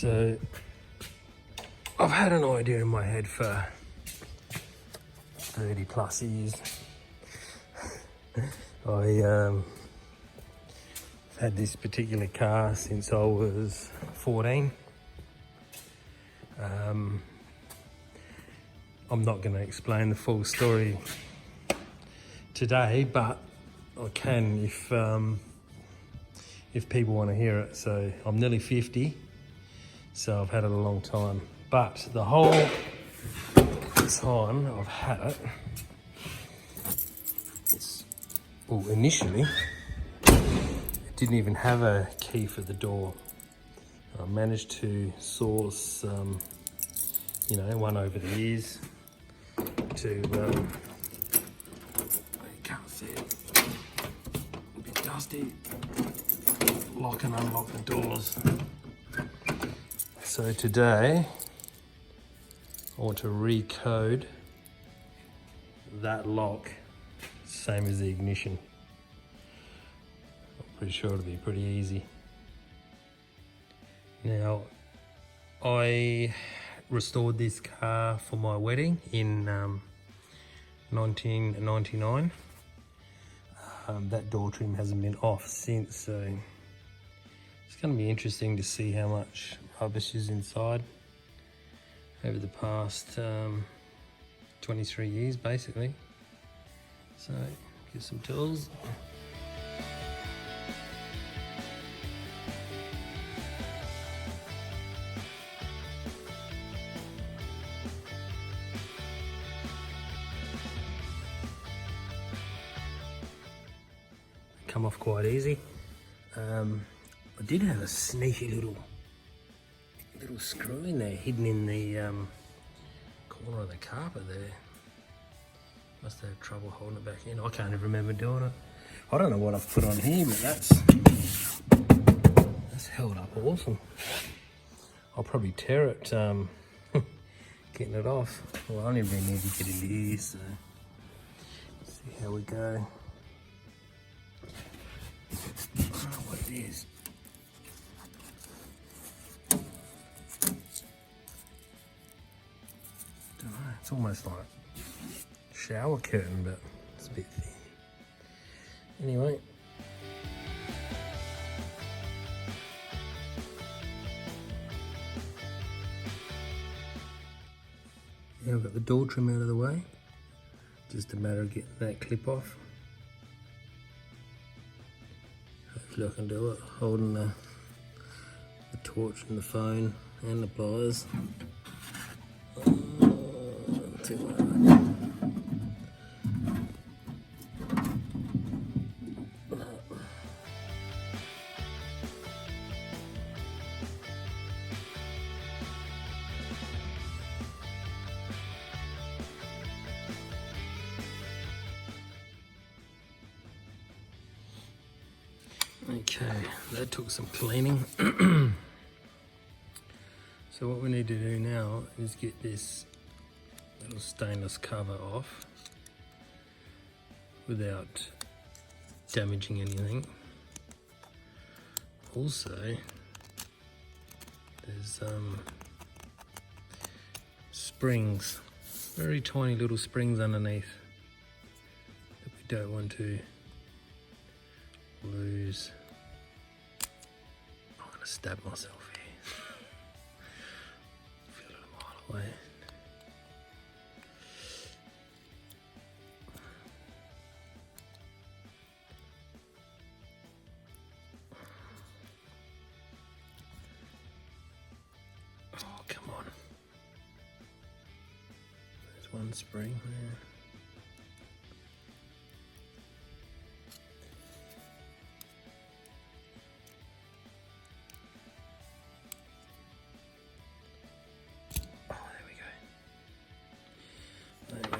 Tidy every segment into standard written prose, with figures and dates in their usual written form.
So I've had an idea in my head for 30 plus years. I had this particular car since I was 14. I'm not going to explain the full story today, but I can if people want to hear it. So I'm nearly 50, so I've had it a long time. But the whole time I've had it, initially, it didn't even have a key for the door. I managed to source, one over the years to, you can't see it, a bit dusty, lock and unlock the doors. So today, I want to recode that lock, same as the ignition. I'm pretty sure it'll be pretty easy. Now, I restored this car for my wedding in 1999. That door trim hasn't been off since, so it's going to be interesting to see how much rubbish is inside over the past 23 years, basically. So, get some tools. Come off quite easy. I did have a sneaky little screw in there, hidden in the corner of the carpet there. Must have had trouble holding it back in. I can't even remember doing it. I don't know what I've put on here, but that's held up awesome. I'll probably tear it getting it off. Well, I only really need to get into here, so let's see how we go. I don't know what it is. Don't know, it's almost like a shower curtain, but it's a bit thin. Anyway. Now I've got the door trim out of the way. Just a matter of getting that clip off. Hopefully I can do it, holding the torch and the phone and the pliers. Too much. Okay, that took some cleaning. So what we need to do now is get this little stainless cover off without damaging anything. Also, there's springs, very tiny little springs underneath that we don't want to lose. I'm gonna stab myself here. Feel it a mile away. Oh, come on. There's one spring there.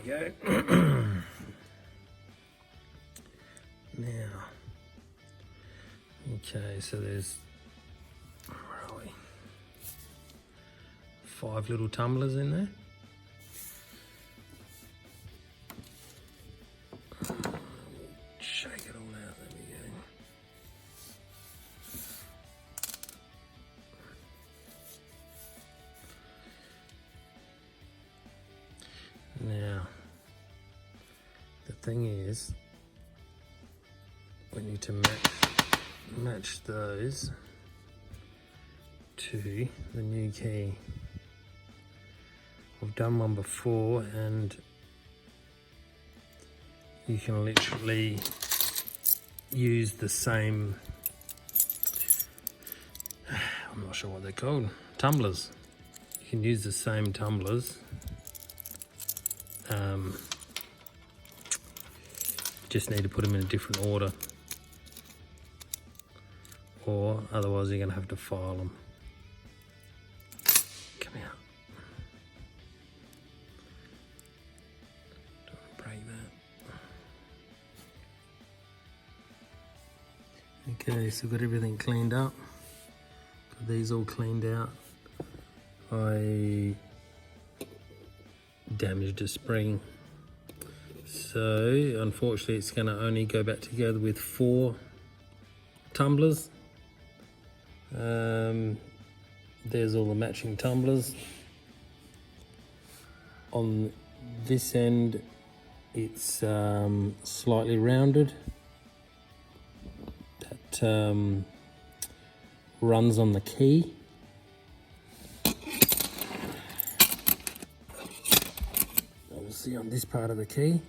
Go. Now, okay, so there's, where are we? 5 little tumblers in there. Shake it all out, there we go. thing is, we need to match those to the new key. I've done one before, and you can literally use the same, I'm not sure what they're called, tumblers. You can use the same tumblers. Just need to put them in a different order, or otherwise you're going to have to file them. Come out. Don't want to break that. Okay, so got everything cleaned up. Got these all cleaned out. I damaged a spring, so unfortunately it's going to only go back together with 4 tumblers. There's all the matching tumblers. On this end it's slightly rounded. That runs on the key. See on this part of the key,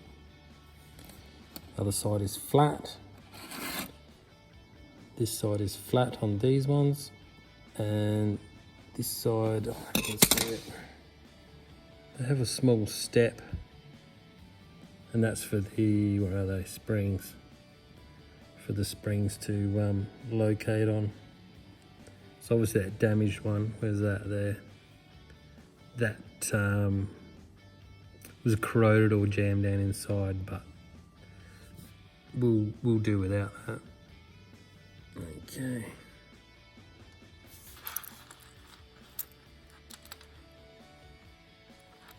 other side is flat, this side is flat on these ones, and this side, I can see it, they have a small step, and that's for the, what are they, springs, for the springs to locate on. So obviously that damaged one, where's that there, that was corroded or jammed down inside, but we'll do without that. Okay.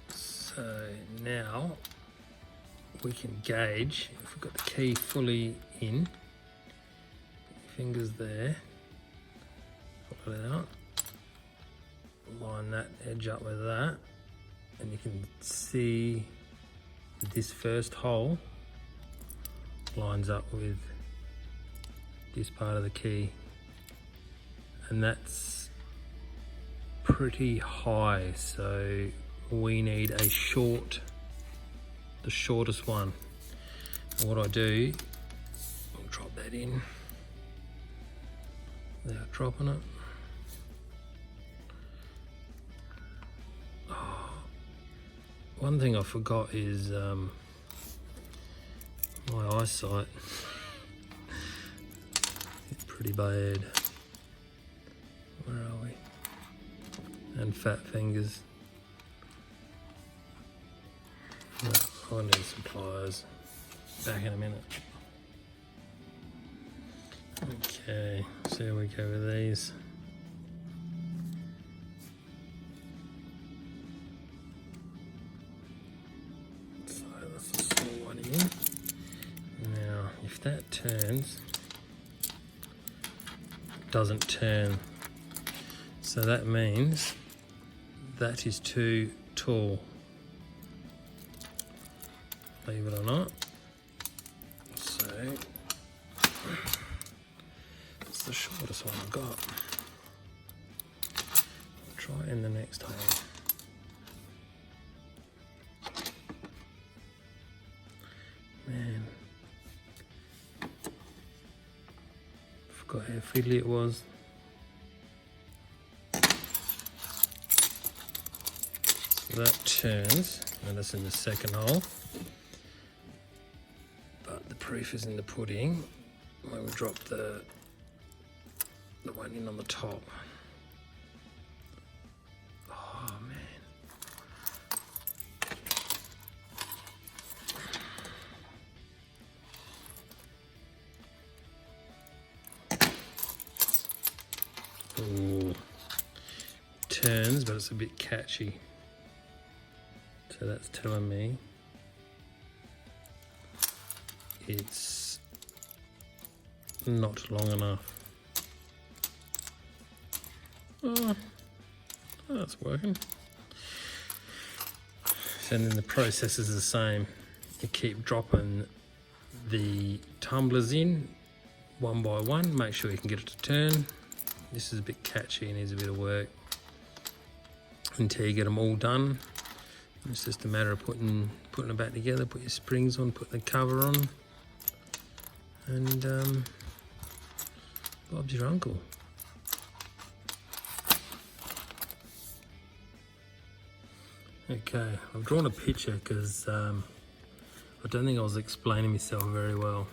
So now we can gauge if we've got the key fully in. Fingers there. Pull it out. Line that edge up with that. And you can see that this first hole lines up with this part of the key, and that's pretty high, so we need the shortest one. And what I do, I'll drop that in without dropping it. One thing I forgot is my eyesight. It's pretty bad. Where are we? And fat fingers. No, I need some pliers. Back in a minute. Okay, so here we go with these. Now, if that turns, it doesn't turn, so that means that is too tall, believe it or not. So it's the shortest one I've got. I'll try it in the next hole. Man, forgot how fiddly it was. So that turns, and that's in the second hole. But the proof is in the pudding when we drop the one in on the top. Oh man. Ooh. Turns, but it's a bit catchy. So that's telling me it's not long enough. Oh, that's working. And then the process is the same. you keep dropping the tumblers in one by one. Make sure you can get it to turn. This is a bit catchy and needs a bit of work until you get them all done. It's just a matter of putting it back together, put your springs on, put the cover on, and Bob's your uncle. Okay, I've drawn a picture because I don't think I was explaining myself very well.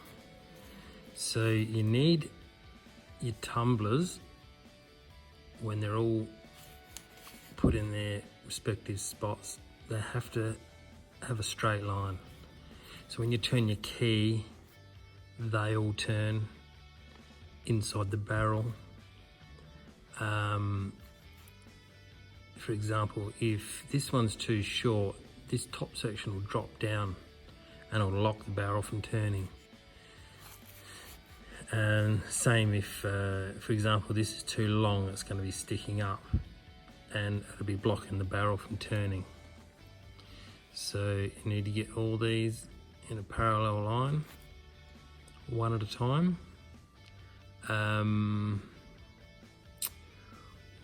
So you need your tumblers, when they're all put in their respective spots, they have to have a straight line. So when you turn your key, they all turn inside the barrel. For example, if this one's too short, this top section will drop down and it'll lock the barrel from turning. And same if, for example, this is too long, it's going to be sticking up and it'll be blocking the barrel from turning. So you need to get all these in a parallel line, one at a time.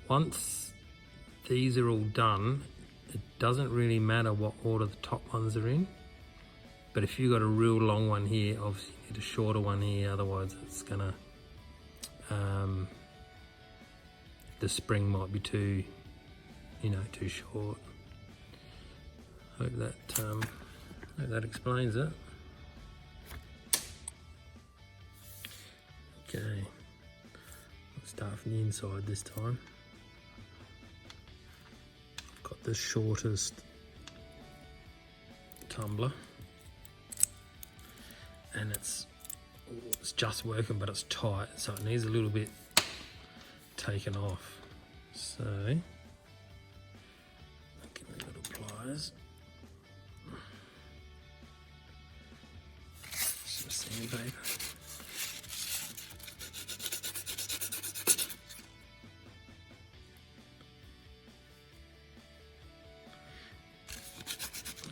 Once these are all done, it doesn't really matter what order the top ones are in. But if you've got a real long one here, obviously you need a shorter one here, otherwise it's gonna, the spring might be too short. Hope that explains it. Okay, let's start from the inside this time. Got the shortest tumbler, and it's just working, but it's tight, so it needs a little bit taken off. So give me little pliers, some sandpaper.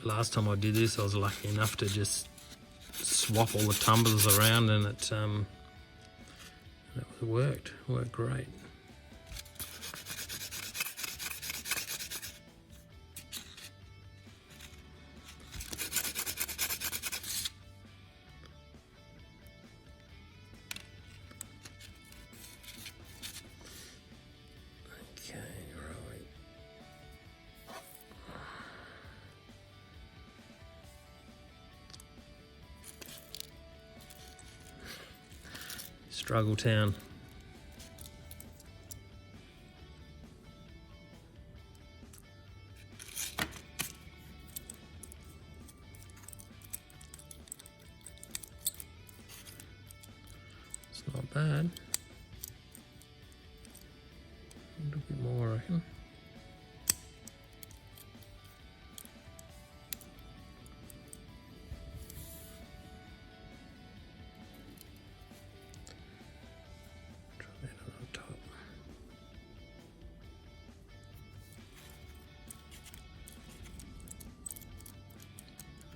Last time I did this, I was lucky enough to just swap all the tumblers around, and it worked great. Struggle town. It's not bad. A little bit more, I reckon.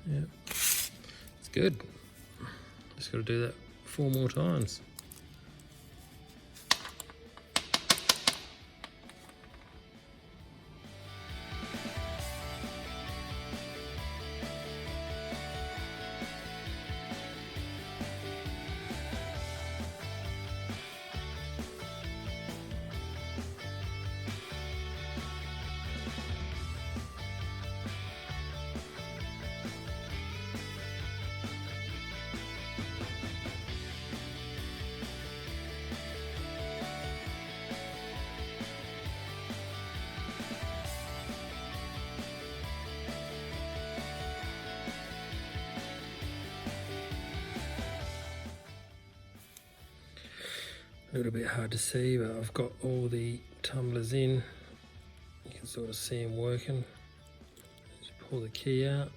Yeah, it's good. Just got to do that 4 more times. A little bit hard to see, but I've got all the tumblers in. You can sort of see them working. Just pull the key out,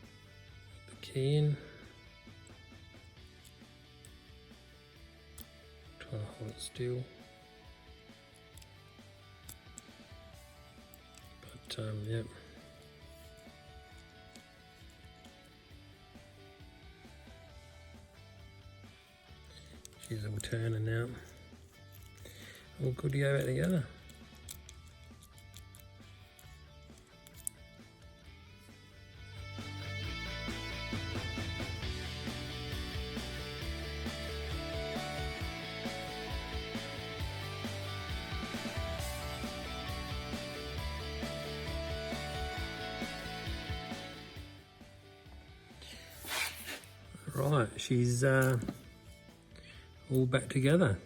put the key in. Try to hold it still. But yep. She's all turning now. All good to go back together. Right, she's all back together.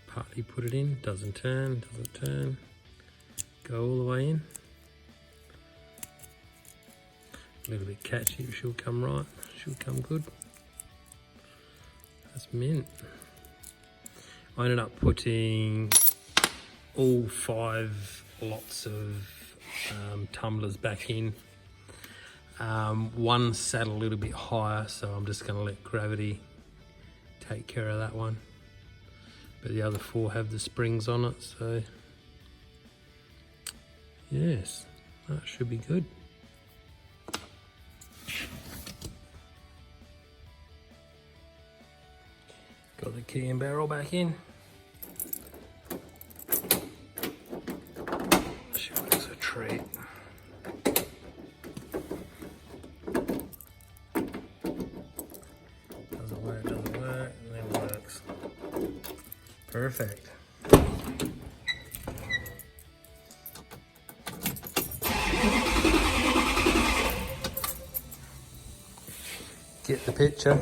Partly put it in, doesn't turn. Go all the way in. A little bit catchy, but she'll come right. She'll come good. That's mint. I ended up putting all 5 lots of tumblers back in. One sat a little bit higher, so I'm just going to let gravity take care of that one. But the other 4 have the springs on it, so yes, that should be good. Got the key and barrel back in. She looks a treat. Doesn't work, and then works. Perfect. Get the picture.